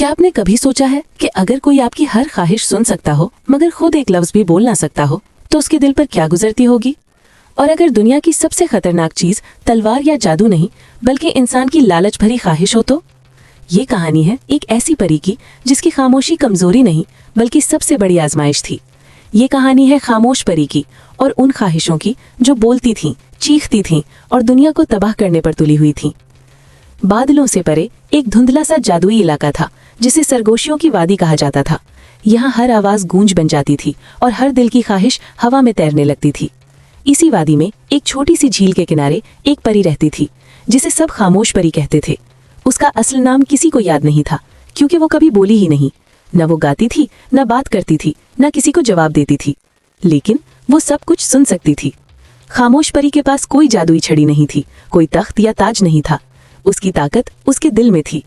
क्या आपने कभी सोचा है कि अगर कोई आपकी हर ख्वाहिश सुन सकता हो मगर खुद एक लफ्ज भी बोल ना सकता हो तो उसके दिल पर क्या गुजरती होगी? और अगर दुनिया की सबसे खतरनाक चीज तलवार या जादू नहीं बल्कि इंसान की लालच भरी ख्वाहिश हो तो? ये कहानी है एक ऐसी परी की जिसकी खामोशी कमजोरी नहीं बल्कि सबसे बड़ी आजमाइश थी। ये कहानी है खामोश परी की और उन ख्वाहिशों की जो बोलती थीं, चीखती थीं और दुनिया को तबाह करने पर तुली हुई थीं। बादलों से परे एक धुंधला सा जादुई इलाका था जिसे सरगोशियों की वादी कहा जाता था। यहाँ हर आवाज गूंज बन जाती थी और हर दिल की ख्वाहिश हवा में तैरने लगती थी। इसी वादी में एक छोटी सी झील के किनारे एक परी रहती थी जिसे सब खामोश परी कहते थे। उसका असल नाम किसी को याद नहीं था क्योंकि वो कभी बोली ही नहीं। न वो गाती थी, न बात करती थी, न किसी को जवाब देती थी, लेकिन वो सब कुछ सुन सकती थी। खामोश परी के पास कोई जादुई छड़ी नहीं थी, कोई तख्त या ताज नहीं था। उसकी ताकत उसके दिल में थी।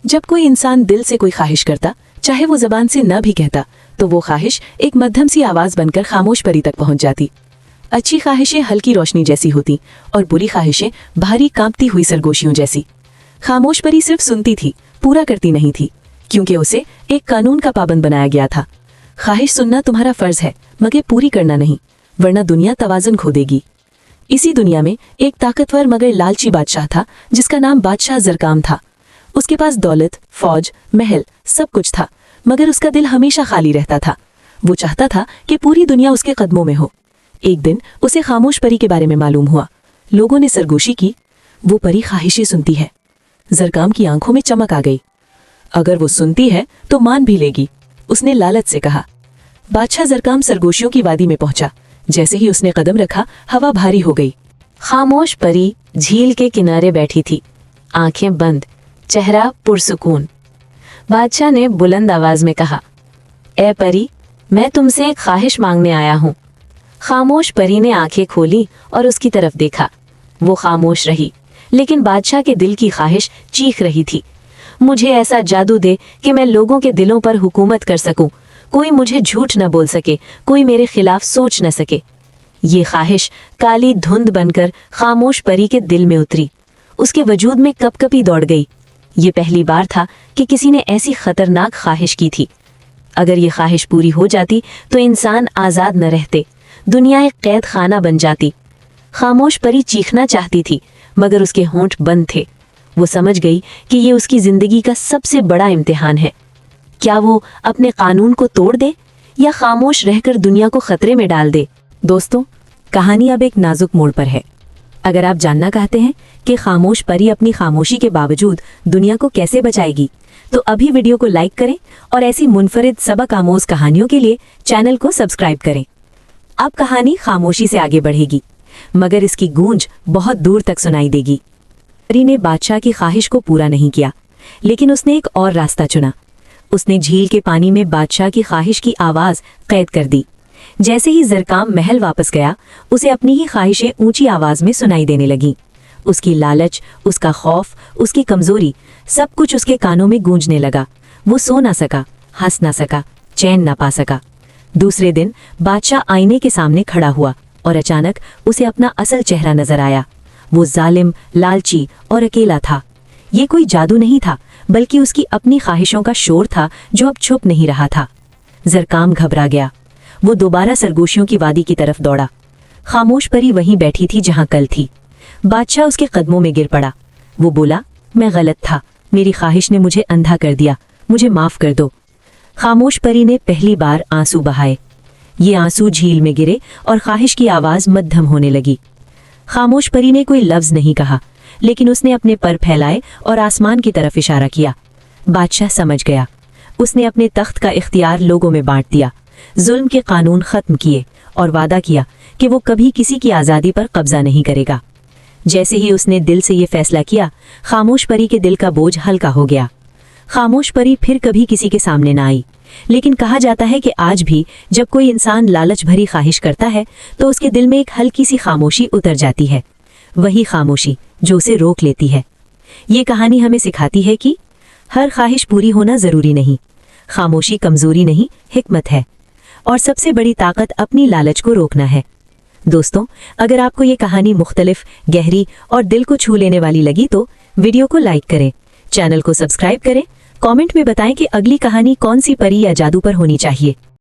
जब कोई इंसान दिल से कोई ख्वाहिश करता, चाहे वो जबान से न भी कहता, तो वो ख्वाहिश एक मध्यम सी आवाज बनकर खामोश परी तक पहुंच जाती। अच्छी ख्वाहिशें हल्की रोशनी जैसी होती और बुरी ख्वाहिशें भारी कांपती हुई सरगोशियों जैसी। खामोश परी सिर्फ सुनती थी, पूरा करती नहीं थी, क्योंकि उसे एक कानून का पाबंद बनाया गया था। ख्वाहिश सुनना तुम्हारा फर्ज है मगर पूरी करना नहीं, वरना दुनिया तवाज़ुन खो देगी। इसी दुनिया में एक ताकतवर मगर लालची बादशाह था जिसका नाम बादशाह ज़रकाम था। उसके पास दौलत, फौज, महल सब कुछ था, मगर उसका दिल हमेशा खाली रहता था। वो चाहता था कि पूरी दुनिया उसके कदमों में हो। एक दिन उसे खामोश परी के बारे में मालूम हुआ। लोगों ने सरगोशी की, वो परी ख्वाहिशें सुनती है। ज़रकाम की आंखों में चमक आ गई। अगर वो सुनती है तो मान भी लेगी, उसने लालच से कहा। बादशाह ज़रकाम सरगोशियों की वादी में पहुंचा। जैसे ही उसने कदम रखा, हवा भारी हो गई। खामोश परी झील के किनारे बैठी थी, आंखें बंद, चेहरा पुरसुकून। बादशाह ने बुलंद आवाज में कहा, ए परी, मैं तुमसे एक ख्वाहिश मांगने आया हूँ। खामोश परी ने आंखें खोली और उसकी तरफ देखा। वो खामोश रही, लेकिन बादशाह के दिल की ख्वाहिश चीख रही थी। मुझे ऐसा जादू दे कि मैं लोगों के दिलों पर हुकूमत कर सकूं, कोई मुझे झूठ न बोल सके, कोई मेरे खिलाफ सोच न सके। ये ख्वाहिश काली धुंध बनकर खामोश परी के दिल में उतरी। उसके वजूद में कपकपी दौड़ गई। ये पहली बार था कि किसी ने ऐसी खतरनाक ख्वाहिश की थी। अगर ये ख्वाहिश पूरी हो जाती तो इंसान आज़ाद न रहते, दुनिया एक कैद खाना बन जाती। खामोश परी चीखना चाहती थी मगर उसके होंठ बंद थे। वो समझ गई कि ये उसकी जिंदगी का सबसे बड़ा इम्तिहान है। क्या वो अपने कानून को तोड़ दे या खामोश रहकर दुनिया को खतरे में डाल दे? दोस्तों, कहानी अब एक नाजुक मोड़ पर है। अगर आप जानना चाहते हैं कि खामोश परी अपनी खामोशी के बावजूद दुनिया को कैसे बचाएगी, तो अभी वीडियो को लाइक करें और ऐसी मुनफरिद सबक आमोज कहानियों के लिए चैनल को सब्सक्राइब करें। अब कहानी खामोशी से आगे बढ़ेगी, मगर इसकी गूंज बहुत दूर तक सुनाई देगी। परी ने बादशाह की ख्वाहिश को पूरा नहीं किया, लेकिन उसने एक और रास्ता चुना। उसने झील के पानी में बादशाह की ख्वाहिश की आवाज कैद कर दी। जैसे ही ज़रकाम महल वापस गया, उसे अपनी ही ख्वाहिशें ऊंची आवाज में सुनाई देने लगीं। उसकी लालच, उसका खौफ, उसकी कमजोरी, सब कुछ उसके कानों में गूंजने लगा। वो सो ना सका, हंस ना सका, चैन ना पा सका। दूसरे दिन बादशाह आईने के सामने खड़ा हुआ और अचानक उसे अपना असल चेहरा नजर आया। वो जालिम, लालची और अकेला था। ये कोई जादू नहीं था, बल्कि उसकी अपनी ख्वाहिशों का शोर था जो अब छुप नहीं रहा था। ज़रकाम घबरा गया। वो दोबारा सरगोशियों की वादी की तरफ दौड़ा। खामोश परी वहीं बैठी थी जहां कल थी। बादशाह उसके कदमों में गिर पड़ा। वो बोला, मैं गलत था, मेरी ख्वाहिश ने मुझे अंधा कर दिया, मुझे माफ कर दो। खामोश परी ने पहली बार आंसू बहाए। ये आंसू झील में गिरे और ख्वाहिश की आवाज मध्यम होने लगी। खामोश परी ने कोई लफ्ज नहीं कहा, लेकिन उसने अपने पर फैलाए और आसमान की तरफ इशारा किया। बादशाह समझ गया। उसने अपने तख्त का इख्तियार लोगों में बांट दिया, जुल्म के कानून खत्म किए और वादा किया कि वो कभी किसी की आज़ादी पर कब्जा नहीं करेगा। जैसे ही उसने दिल से ये फैसला किया, खामोश परी के दिल का बोझ हल्का हो गया। खामोश परी फिर कभी किसी के सामने ना आई, लेकिन कहा जाता है कि आज भी जब कोई इंसान लालच भरी ख्वाहिश करता है तो उसके दिल में एक हल्की सी खामोशी उतर जाती है, वही खामोशी जो उसे रोक लेती है। ये कहानी हमें सिखाती है कि हर ख्वाहिश पूरी होना जरूरी नहीं, खामोशी कमजोरी नहीं, हिकमत है, और सबसे बड़ी ताकत अपनी लालच को रोकना है। दोस्तों, अगर आपको ये कहानी मुख्तलिफ, गहरी और दिल को छू लेने वाली लगी तो वीडियो को लाइक करें, चैनल को सब्सक्राइब करें कमेंट में बताएं कि अगली कहानी कौन सी परी या जादू पर होनी चाहिए।